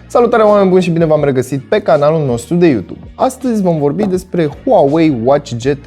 Salutare oameni buni și bine v-am regăsit pe canalul nostru de YouTube. Astăzi vom vorbi despre Huawei Watch GT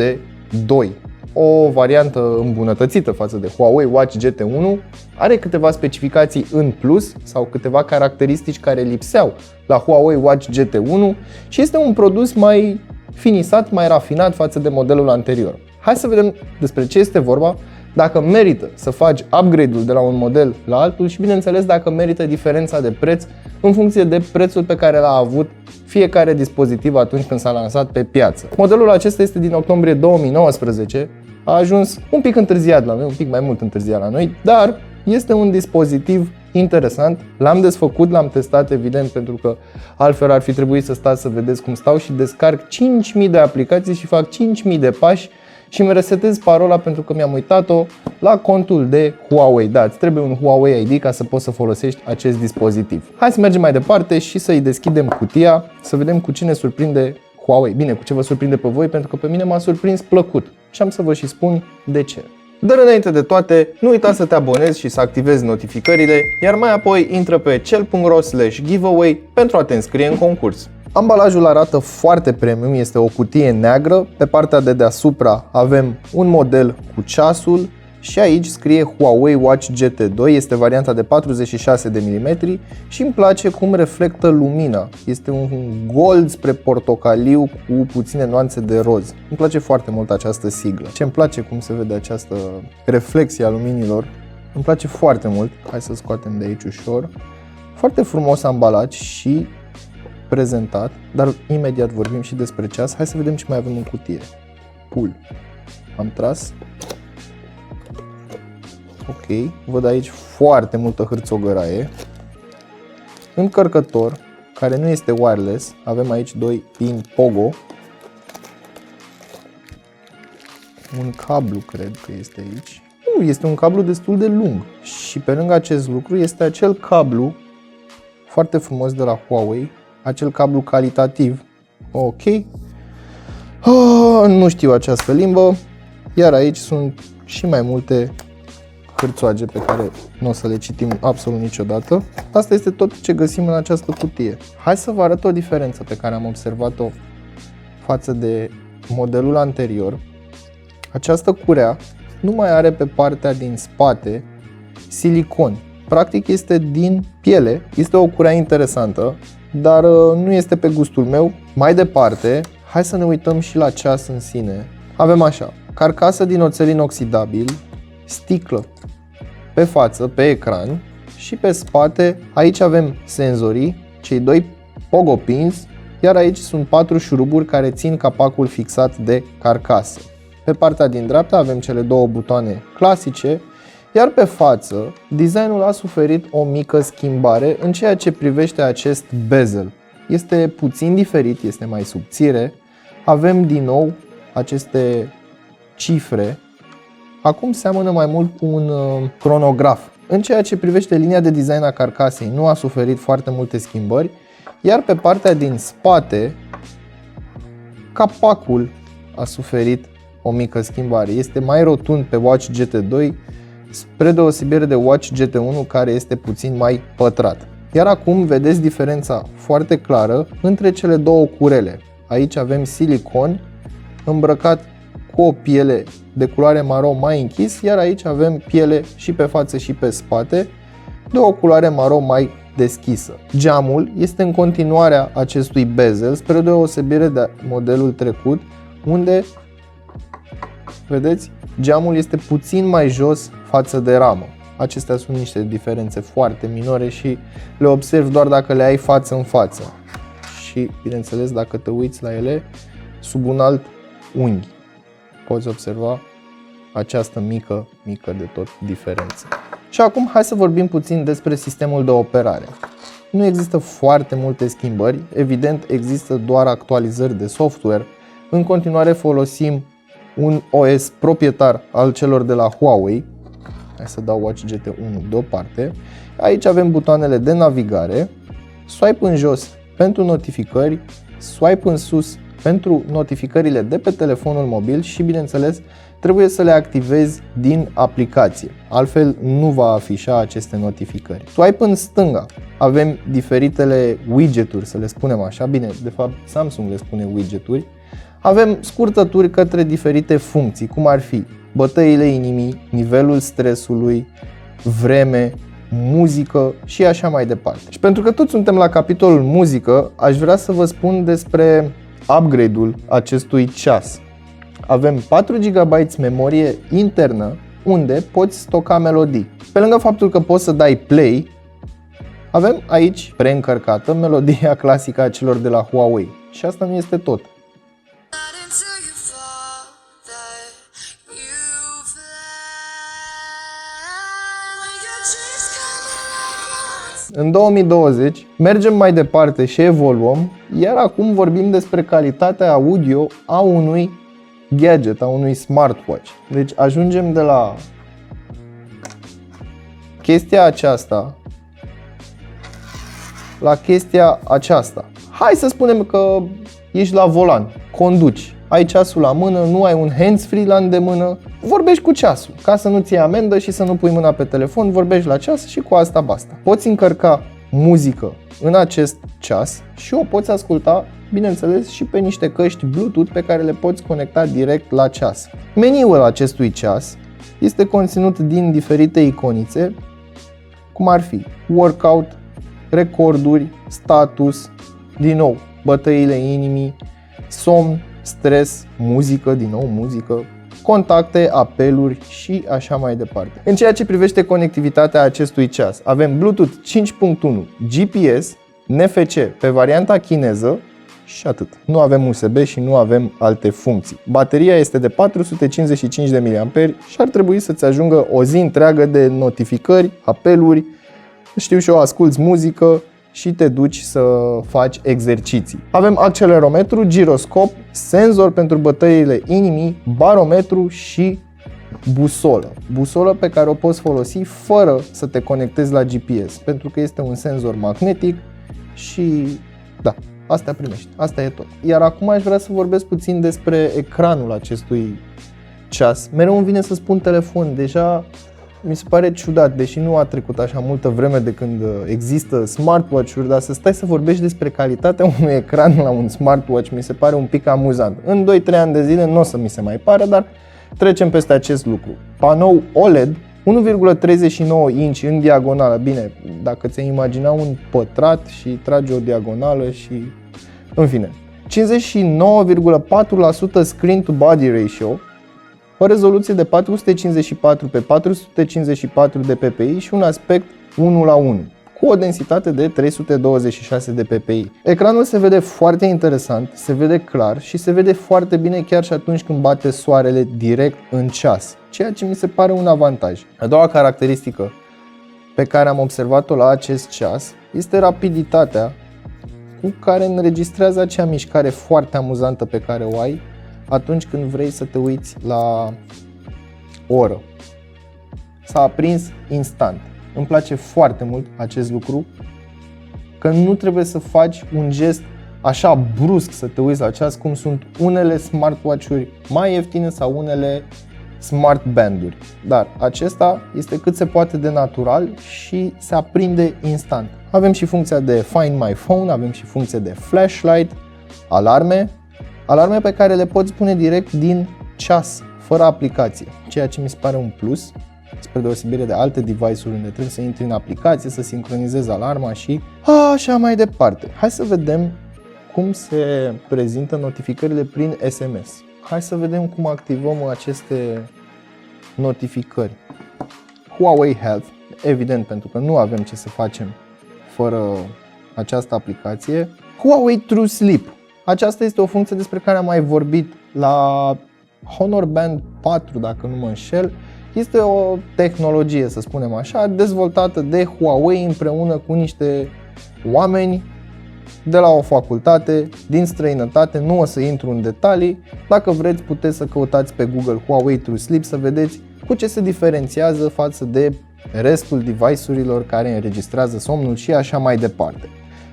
2. O variantă îmbunătățită față de Huawei Watch GT 1. Are câteva specificații în plus sau câteva caracteristici care lipseau la Huawei Watch GT 1 și este un produs mai finisat, mai rafinat față de modelul anterior. Hai să vedem despre ce este vorba, dacă merită să faci upgrade-ul de la un model la altul și bineînțeles dacă merită diferența de preț în funcție de prețul pe care l-a avut fiecare dispozitiv atunci când s-a lansat pe piață. Modelul acesta este din octombrie 2019, a ajuns un pic întârziat la noi, un pic mai mult întârziat la noi, dar este un dispozitiv interesant. L-am desfăcut, l-am testat evident pentru că altfel ar fi trebuit să stați să vedeți cum stau și descarc 5000 de aplicații și fac 5000 de pași și îmi resetez parola pentru că mi-am uitat-o la contul de Huawei. Da, îți trebuie un Huawei ID ca să poți să folosești acest dispozitiv. Hai să mergem mai departe și să-i deschidem cutia, să vedem cu ce ne surprinde Huawei. Bine, cu ce vă surprinde pe voi, pentru că pe mine m-a surprins plăcut și am să vă și spun de ce. Dar înainte de toate, nu uita să te abonezi și să activezi notificările, iar mai apoi intră pe cel.ro/giveaway pentru a te înscrie în concurs. Ambalajul arată foarte premium, este o cutie neagră, pe partea de deasupra avem un model cu ceasul și aici scrie Huawei Watch GT 2, este varianta de 46 de mm și îmi place cum reflectă lumina. Este un gold spre portocaliu cu puține nuanțe de roz. Îmi place foarte mult această siglă. Ce îmi place cum se vede această reflexie a luminilor. Îmi place foarte mult. Hai să scoatem de aici ușor. Foarte frumos ambalaj și prezentat, dar imediat vorbim și despre ceas. Hai să vedem ce mai avem în cutie. Pull. Am tras. Ok, văd aici foarte multă hârțogăraie. Încărcător, care nu este wireless. Avem aici 2 pin Pogo. Un cablu, cred că este aici. Este un cablu destul de lung. Și pe lângă acest lucru este acel cablu foarte frumos de la Huawei. Acel cablu calitativ. Ok. Nu știu această limbă. Iar aici sunt și mai multe hârțoage pe care nu o să le citim absolut niciodată. Asta este tot ce găsim în această cutie. Hai să vă arăt o diferență pe care am observat-o față de modelul anterior. Această curea nu mai are pe partea din spate silicon. Practic este din piele. Este o curea interesantă, dar nu este pe gustul meu. Mai departe, hai să ne uităm și la ceas în sine. Avem așa, carcasă din oțel inoxidabil, sticlă pe față, pe ecran și pe spate. Aici avem senzorii, cei 2 Pogo Pins, iar aici sunt 4 șuruburi care țin capacul fixat de carcasă. Pe partea din dreapta avem cele 2 butoane clasice, iar pe față designul a suferit o mică schimbare în ceea ce privește acest bezel. Este puțin diferit, este mai subțire. Avem din nou aceste cifre. Acum seamănă mai mult cu un cronograf. În ceea ce privește linia de design a carcasei nu a suferit foarte multe schimbări, iar pe partea din spate capacul a suferit o mică schimbare. Este mai rotund pe Watch GT 2 spre deosebire de Watch GT 1 care este puțin mai pătrat. Iar acum vedeți diferența foarte clară între cele două curele. Aici avem silicon îmbrăcat cu o piele de culoare maro mai închis, iar aici avem piele și pe față și pe spate de o culoare maro mai deschisă. Geamul este în continuarea acestui bezel spre deosebire de modelul trecut, unde vedeți, geamul este puțin mai jos față de ramă. Acestea sunt niște diferențe foarte minore și le observi doar dacă le ai față în față. Și bineînțeles dacă te uiți la ele sub un alt unghi, poți observa această mică de tot diferență. Și acum hai să vorbim puțin despre sistemul de operare. Nu există foarte multe schimbări, evident există doar actualizări de software. În continuare folosim un OS proprietar al celor de la Huawei. Hai să dau Watch GT 1 deoparte. Aici avem butoanele de navigare, swipe în jos pentru notificări, swipe în sus pentru notificările de pe telefonul mobil și bineînțeles trebuie să le activezi din aplicație, altfel nu va afișa aceste notificări. Swipe în stânga, avem diferitele widgeturi, să le spunem așa, bine, de fapt Samsung le spune widgeturi. Avem scurtături către diferite funcții, cum ar fi bătăile inimii, nivelul stresului, vreme, muzică și așa mai departe. Și pentru că toți suntem la capitolul muzică, aș vrea să vă spun despre upgrade-ul acestui ceas. Avem 4 GB memorie internă unde poți stoca melodii. Pe lângă faptul că poți să dai play, avem aici preîncărcată melodia clasică a celor de la Huawei. Și asta nu este tot. În 2020 mergem mai departe și evoluăm, iar acum vorbim despre calitatea audio a unui gadget, a unui smartwatch. Deci ajungem de la chestia aceasta la chestia aceasta. Hai să spunem că ești la volan, conduci, ai ceasul la mână, nu ai un hands-free la îndemână, vorbești cu ceasul, ca să nu-ți iei amendă și să nu pui mâna pe telefon, vorbești la ceas și cu asta basta. Poți încărca muzică în acest ceas și o poți asculta, bineînțeles, și pe niște căști Bluetooth pe care le poți conecta direct la ceas. Meniul acestui ceas este conținut din diferite iconițe, cum ar fi workout, recorduri, status, din nou, bătăile inimii, somn, stres, muzică, din nou muzică, contacte, apeluri și așa mai departe. În ceea ce privește conectivitatea acestui ceas, avem Bluetooth 5.1, GPS, NFC pe varianta chineză și atât. Nu avem USB și nu avem alte funcții. Bateria este de 455 de mAh și ar trebui să-ți ajungă o zi întreagă de notificări, apeluri, știu și eu, asculți muzică și te duci să faci exerciții. Avem accelerometru, giroscop, senzor pentru bătăile inimii, barometru și busolă. Busolă pe care o poți folosi fără să te conectezi la GPS, pentru că este un senzor magnetic și da, astea primești, asta e tot. Iar acum aș vrea să vorbesc puțin despre ecranul acestui ceas. Mereu îmi vine să spun telefon, deja mi se pare ciudat, deși nu a trecut așa multă vreme de când există smartwatch-uri, dar să stai să vorbești despre calitatea unui ecran la un smartwatch mi se pare un pic amuzant. În 2-3 ani de zile nu o să mi se mai pare, dar trecem peste acest lucru. Panou OLED, 1,39 inch în diagonală. Bine, dacă ți-ai imagina un pătrat și tragi o diagonală și... în fine. 59,4% screen to body ratio, o rezoluție de 454 pe 454 de ppi și un aspect 1:1, cu o densitate de 326 de ppi. Ecranul se vede foarte interesant, se vede clar și se vede foarte bine chiar și atunci când bate soarele direct în ceas, ceea ce mi se pare un avantaj. A doua caracteristică pe care am observat-o la acest ceas este rapiditatea cu care înregistrează acea mișcare foarte amuzantă pe care o ai atunci când vrei să te uiți la oră. S-a aprins instant. Îmi place foarte mult acest lucru, că nu trebuie să faci un gest așa brusc să te uiți la ceas, cum sunt unele smartwatch-uri mai ieftine sau unele smart band-uri. Dar acesta este cât se poate de natural și se aprinde instant. Avem și funcția de Find My Phone, avem și funcția de flashlight, alarme pe care le poți pune direct din ceas, fără aplicație, ceea ce mi se pare un plus, spre deosebire de alte device-uri unde trebuie să intri în aplicație, să sincronizezi alarma și așa mai departe. Hai să vedem cum se prezintă notificările prin SMS. Hai să vedem cum activăm aceste notificări. Huawei Health, evident, pentru că nu avem ce să facem fără această aplicație. Huawei True Sleep. Aceasta este o funcție despre care am mai vorbit la Honor Band 4, dacă nu mă înșel. Este o tehnologie, să spunem așa, dezvoltată de Huawei împreună cu niște oameni de la o facultate din străinătate. Nu o să intru în detalii. Dacă vreți, puteți să căutați pe Google Huawei True Sleep să vedeți cu ce se diferențiază față de restul device-urilor care înregistrează somnul și așa mai departe.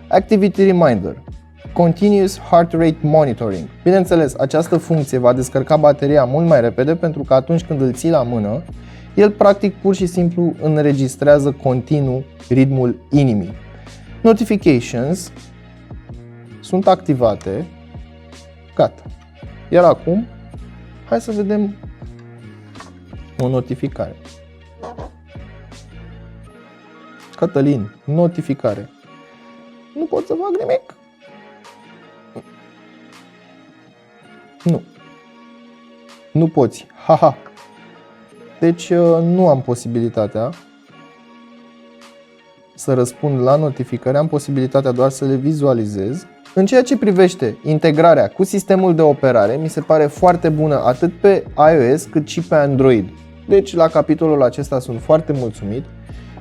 Activity Reminder. Continuous Heart Rate Monitoring. Bineînțeles, această funcție va descărca bateria mult mai repede pentru că atunci când îl ții la mână, el practic pur și simplu înregistrează continuu ritmul inimii. Notifications sunt activate. Gata. Iar acum, hai să vedem o notificare. Cătălin, notificare. Nu pot să fac nimic. Nu. Nu poți. Haha. Deci nu am posibilitatea să răspund la notificări, am posibilitatea doar să le vizualizez. În ceea ce privește integrarea cu sistemul de operare, mi se pare foarte bună atât pe iOS cât și pe Android. Deci la capitolul acesta sunt foarte mulțumit.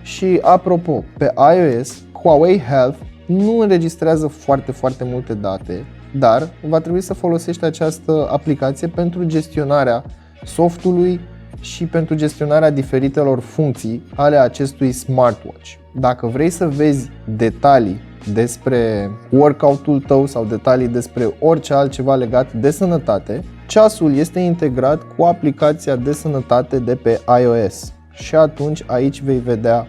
Și apropo, pe iOS, Huawei Health nu înregistrează foarte multe date, dar va trebui să folosești această aplicație pentru gestionarea softului și pentru gestionarea diferitelor funcții ale acestui smartwatch. Dacă vrei să vezi detalii despre workout-ul tău sau detalii despre orice altceva legat de sănătate, ceasul este integrat cu aplicația de sănătate de pe iOS și atunci aici vei vedea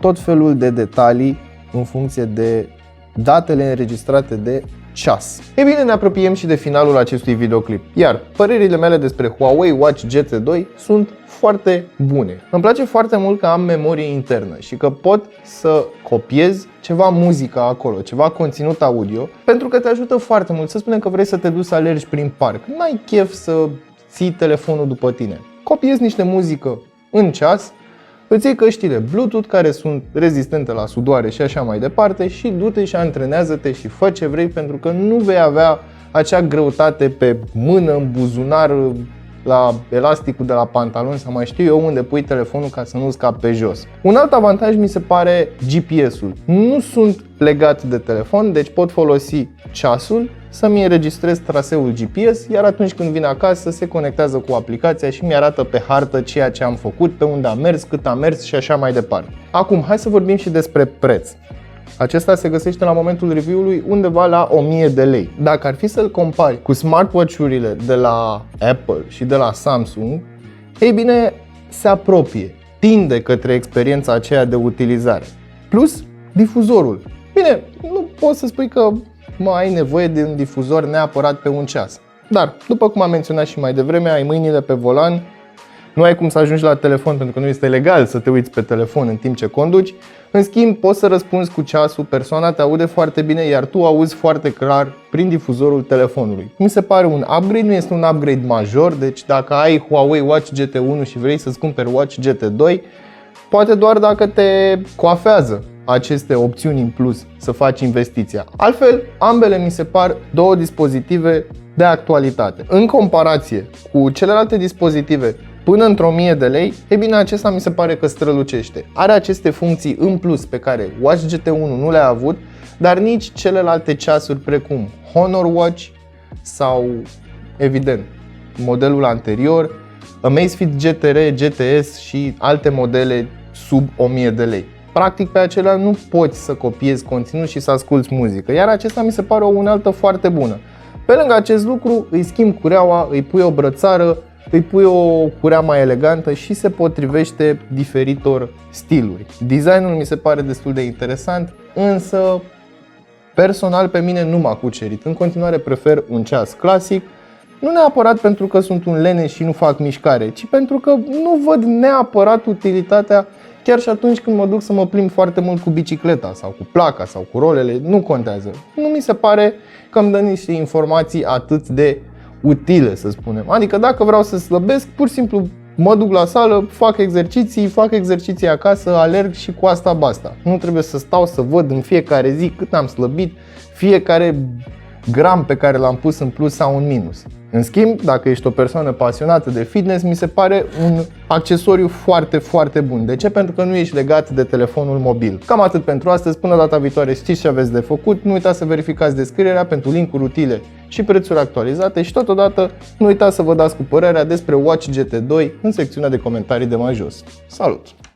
tot felul de detalii în funcție de datele înregistrate de ceas. Ei bine, ne apropiem și de finalul acestui videoclip, iar părerile mele despre Huawei Watch GT2 sunt foarte bune. Îmi place foarte mult că am memorie internă și că pot să copiez ceva muzică acolo, ceva conținut audio, pentru că te ajută foarte mult. Să spunem că vrei să te duci să alergi prin parc, n-ai chef să ții telefonul după tine. Copiezi niște muzică în ceas, îți iei căștile Bluetooth care sunt rezistente la sudoare și așa mai departe și du-te și antrenează-te și fă ce vrei, pentru că nu vei avea acea greutate pe mână, în buzunar, la elasticul de la pantalon sau mai știu eu unde pui telefonul ca să nu scapi pe jos. Un alt avantaj mi se pare GPS-ul. Nu sunt legat de telefon, deci pot folosi ceasul să-mi înregistrez traseul GPS, iar atunci când vin acasă se conectează cu aplicația și mi-arată pe hartă ceea ce am făcut, pe unde am mers, cât am mers și așa mai departe. Acum, hai să vorbim și despre preț. Acesta se găsește la momentul review-ului undeva la 1000 de lei. Dacă ar fi să-l compari cu smartwatch-urile de la Apple și de la Samsung, ei bine, se apropie, tinde către experiența aceea de utilizare. Plus, difuzorul. Bine, nu poți să spui că ai nevoie de un difuzor neapărat pe un ceas. Dar, după cum am menționat și mai devreme, ai mâinile pe volan, nu ai cum să ajungi la telefon pentru că nu este legal să te uiți pe telefon în timp ce conduci. În schimb, poți să răspunzi cu ceasul, persoana te aude foarte bine, iar tu auzi foarte clar prin difuzorul telefonului. Mi se pare un upgrade, nu este un upgrade major, deci dacă ai Huawei Watch GT1 și vrei să-ți cumperi Watch GT2, poate doar dacă te coafează aceste opțiuni în plus să faci investiția. Altfel, ambele mi se par două dispozitive de actualitate. În comparație cu celelalte dispozitive până într-o 1000 de lei, e bine, acesta mi se pare că strălucește. Are aceste funcții în plus pe care Watch GT1 nu le-a avut, dar nici celelalte ceasuri precum Honor Watch sau, evident, modelul anterior, Amazfit GTR, GTS și alte modele sub 1000 de lei. Practic pe acelea nu poți să copiezi conținut și să asculți muzică, iar acesta mi se pare o unealtă foarte bună. Pe lângă acest lucru, îi schimbi cureaua, îi pui o brățară, îi pui o curea mai elegantă și se potrivește diferitor stiluri. Designul mi se pare destul de interesant, însă personal pe mine nu m-a cucerit. În continuare prefer un ceas clasic, nu neapărat pentru că sunt un leneș și nu fac mișcare, ci pentru că nu văd neapărat utilitatea chiar și atunci când mă duc să mă plimb foarte mult cu bicicleta sau cu placa sau cu rolele, nu contează. Nu mi se pare că îmi dă niște informații atât de utile, să spunem. Adică dacă vreau să slăbesc, pur și simplu mă duc la sală, fac exerciții acasă, alerg și cu asta basta. Nu trebuie să stau să văd în fiecare zi cât am slăbit, fiecare gram pe care l-am pus în plus sau în minus. În schimb, dacă ești o persoană pasionată de fitness, mi se pare un accesoriu foarte bun. De ce? Pentru că nu ești legat de telefonul mobil. Cam atât pentru astăzi, până data viitoare știți ce aveți de făcut, nu uitați să verificați descrierea pentru link-uri utile și prețuri actualizate și totodată nu uitați să vă dați cu părerea despre Watch GT2 în secțiunea de comentarii de mai jos. Salut!